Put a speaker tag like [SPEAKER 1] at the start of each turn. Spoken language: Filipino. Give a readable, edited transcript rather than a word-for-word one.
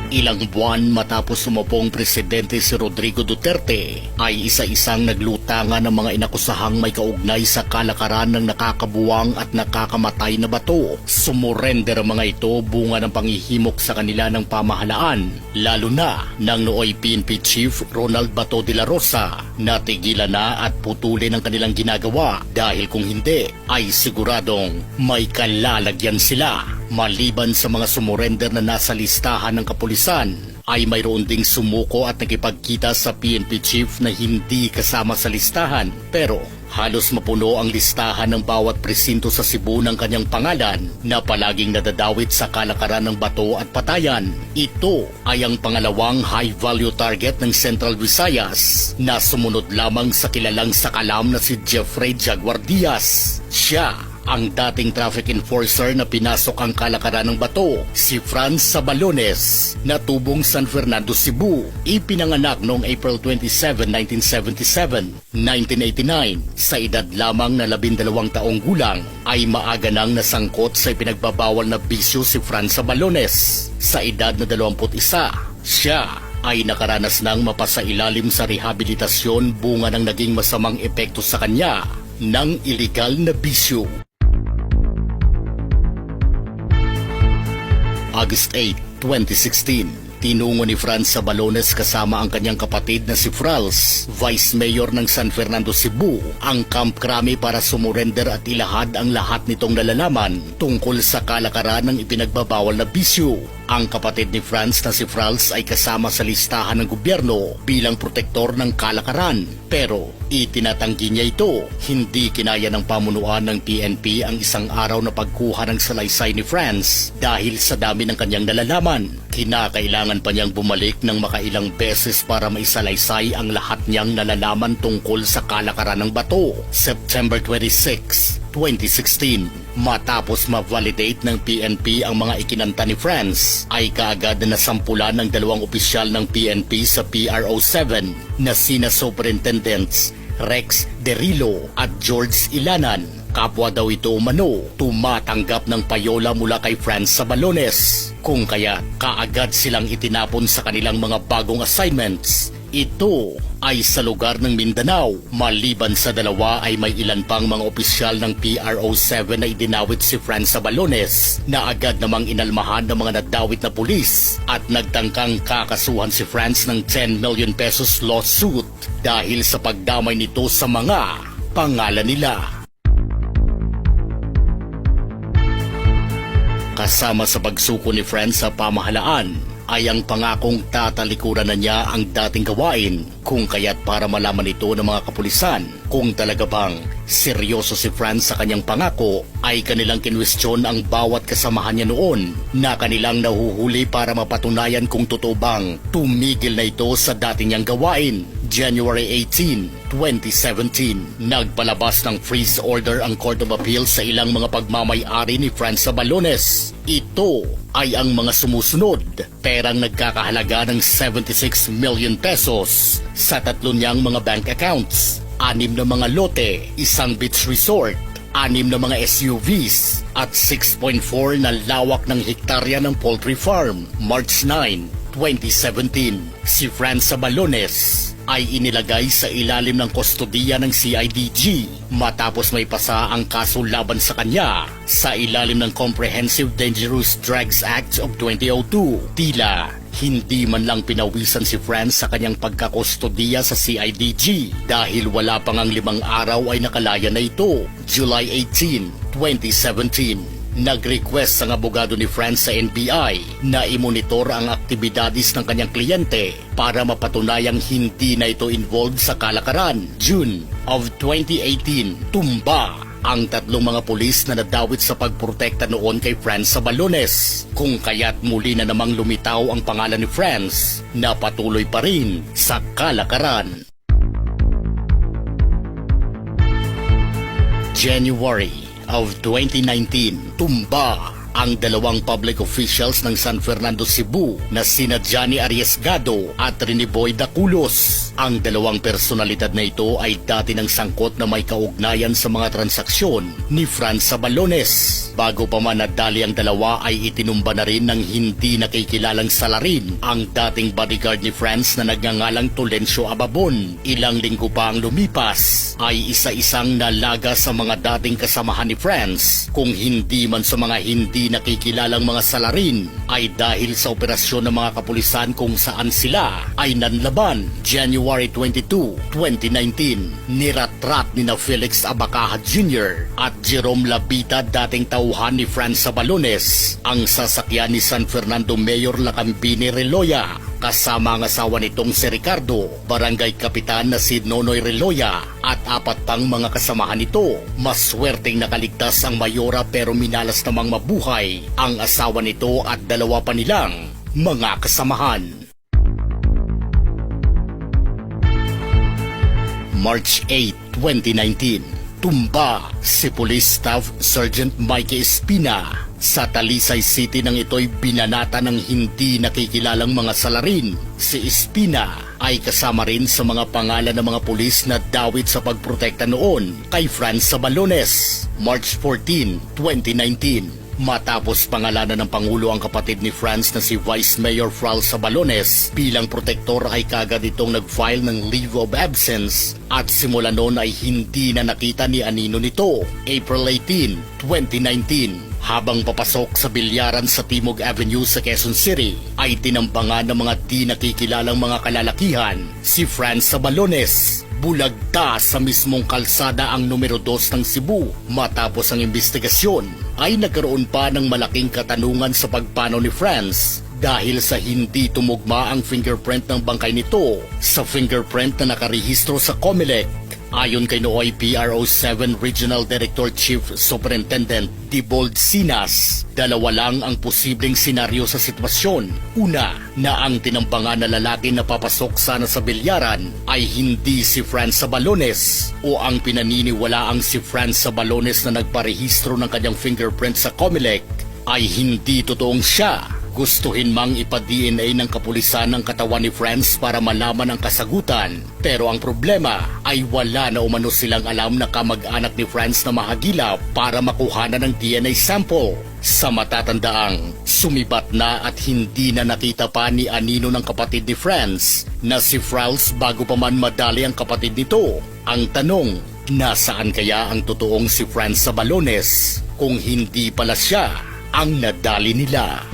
[SPEAKER 1] Ilang buwan matapos sumupong presidente si Rodrigo Duterte ay isa-isang naglutangan ng mga inakusahang may kaugnay sa kalakaran ng nakakabuwang at nakakamatay na bato. Sumurrender ang mga ito bunga ng panghihimok sa kanila ng pamahalaan, lalo na ng nooy PNP Chief Ronald Bato de la Rosa na tigilan na at putulin ang kanilang ginagawa dahil kung hindi ay siguradong may kalalagyan sila. Maliban sa mga sumurrender na nasa listahan ng kapulisan, ay mayroon ding sumuko at nakipagkita sa PNP chief na hindi kasama sa listahan. Pero halos mapuno ang listahan ng bawat presinto sa Cebu ng kanyang pangalan na palaging nadadawit sa kalakaran ng bato at patayan. Ito ay ang pangalawang high-value target ng Central Visayas na sumunod lamang sa kilalang sakalam na si Jeffrey Jaguar Diaz. Siya ang dating traffic enforcer na pinasok ang kalakaran ng bato, si Franz Sabalones, na tubong San Fernando, Cebu. Ipinanganak noong April 27, 1977, 1989. Sa edad lamang na 12 taong gulang, ay maaga nang nasangkot sa ipinagbabawal na bisyo si Franz Sabalones. Sa edad na 21, siya ay nakaranas ng mapasailalim sa rehabilitasyon bunga ng naging masamang epekto sa kanya ng iligal na bisyo. August 8, 2016, tinungo ni Franz Sabalones kasama ang kanyang kapatid na si Frals, Vice Mayor ng San Fernando, Cebu, ang Camp Crame para sumurrender at ilahad ang lahat nitong nalalaman tungkol sa kalakaran ng ipinagbabawal na bisyo. Ang kapatid ni Franz na si Frals ay kasama sa listahan ng gobyerno bilang protektor ng kalakaran. Pero itinatanggi niya ito. Hindi kinaya ng pamunuan ng PNP ang isang araw na pagkuha ng salaysay ni Franz dahil sa dami ng kanyang nalalaman. Kinakailangan pa niyang bumalik ng makailang beses para maisalaysay ang lahat niyang nalalaman tungkol sa kalakaran ng bato. September 26, 2016, matapos ma-validate ng PNP ang mga ikinanta ni Franz, ay kaagad na nasampulan ng dalawang opisyal ng PNP sa PRO7 na sina Superintendents Rex Derillo at George Ilanan. Kapwa daw ito umano, tumatanggap ng payola mula kay Franz Sabalones. Kung kaya kaagad silang itinapon sa kanilang mga bagong assignments. Ito ay sa lugar ng Mindanao. Maliban sa dalawa ay may ilan pang mga opisyal ng PRO7 na idinawit si Franz Sabalones na agad namang inalmahan ng mga nadawit na pulis at nagtangkang kakasuhan si Franz ng 10 million pesos lawsuit dahil sa pagdamay nito sa mga pangalan nila. Kasama sa pagsuko ni Franz sa pamahalaan ay ang pangakong tatalikuran na niya ang dating gawain, kung kaya't para malaman ito ng mga kapulisan kung talaga bang seryoso si Franz sa kanyang pangako, ay kanilang kinwestiyon ang bawat kasamahan niya noon na kanilang nahuhuli para mapatunayan kung totoo bang tumigil na ito sa dating niyang gawain. January 18, 2017, nagpalabas ng freeze order ang Court of Appeal sa ilang mga pagmamay-ari ni Franz Sabalones. Ito ay ang mga sumusunod: perang nagkakahalaga ng 76 million pesos sa tatlo niyang mga bank accounts, 6 na mga lote, isang beach resort, 6 na mga SUVs, at 6.4 na lawak ng hektarya ng poultry farm. March 9, 2017, si Franz Sabalones ay inilagay sa ilalim ng kustodiya ng CIDG matapos may pasa ang kaso laban sa kanya sa ilalim ng Comprehensive Dangerous Drugs Act of 2002. Tila hindi man lang pinawisan si Franz sa kanyang pagkakustodiya sa CIDG dahil wala pang ang 5 araw ay nakalaya na ito. July 18, 2017, nag-request ang abogado ni Franz sa NBI na imonitor ang aktibidades ng kanyang kliyente para mapatunayang hindi na ito involved sa kalakaran. June of 2018, tumba ang 3 mga pulis na nadawit sa pagprotekta noon kay Franz Sabalones, kung kaya't muli na namang lumitaw ang pangalan ni Franz na patuloy pa rin sa kalakaran. January of 2019, tumba ang dalawang public officials ng San Fernando, Cebu na sina Johnny Arriesgado at Riniboy Daculos. Ang dalawang personalidad na ito ay dati ng sangkot na may kaugnayan sa mga transaksyon ni Franz Sabalones. Bago pa man nadali ang dalawa ay itinumba na rin ng hindi nakikilalang salarin ang dating bodyguard ni Franz na nagngangalang Tolencio Ababon. Ilang linggo pa ang lumipas ay isa-isang nalaga sa mga dating kasamahan ni Franz, kung hindi man sa mga hindi nakikilalang mga salarin ay dahil sa operasyon ng mga kapulisan kung saan sila ay nanlaban. January 22, 2019, niratrat ni na Felix Abacaja Jr. at Jerome Labita, dating tauhan ni Franz Sabalones, ang sasakyan ni San Fernando Mayor Lacambini Reloya kasama ang asawa nitong si Ricardo, barangay kapitan na si Nonoy Reloya at 4 pang mga kasamahan nito. Maswerteng nakaligtas ang mayora pero minalas namang mabuhay ang asawa nito at 2 pa nilang mga kasamahan. March 8, 2019, tumba si Police Staff Sergeant Mikey Espina. Sa Talisay City nang ito'y binanata ng hindi nakikilalang mga salarin. Si Espina ay kasama rin sa mga pangalan ng mga pulis na dawit sa pagprotekta noon kay Franz Sabalones. March 14, 2019, matapos pangalanan ng Pangulo ang kapatid ni Franz na si Vice Mayor Fral Sabalones bilang protektor ay kagad itong nag-file ng leave of absence at simula noon ay hindi na nakita ni anino nito. April 18, 2019, habang papasok sa bilyaran sa Timog Avenue sa Quezon City ay tinambangan ng mga di nakikilalang mga kalalakihan si Franz Sabalones. Bulagta sa mismong kalsada ang numero 2 ng Cebu. Matapos ang investigasyon ay nagkaroon pa ng malaking katanungan sa pagpanaw ni Franz dahil sa hindi tumugma ang fingerprint ng bangkay nito sa fingerprint na nakarehistro sa COMELEC. Ayon kay nooy PRO 7 Regional Director Chief Superintendent Dibold Sinas, 2 lang ang posibleng senaryo sa sitwasyon. Una, na ang tinambangan na lalaki na papasok sana sa bilyaran ay hindi si Franz Sabalones o ang pinaniniwalaang si Franz Sabalones na nagparehistro ng kanyang fingerprint sa COMELEC ay hindi totoong siya. Gustuhin mang ipa-DNA ng kapulisan ng katawan ni Franz para malaman ang kasagutan. Pero ang problema ay wala na umano silang alam na kamag-anak ni Franz na mahagilap para makuhanan ng DNA sample. Sa matatandaang sumibat na at hindi na nakita pa ni anino ng kapatid ni Franz na si Frals bago pa man madali ang kapatid nito. Ang tanong, nasaan kaya ang totoong si Franz Sabalones kung hindi pala siya ang nadali nila?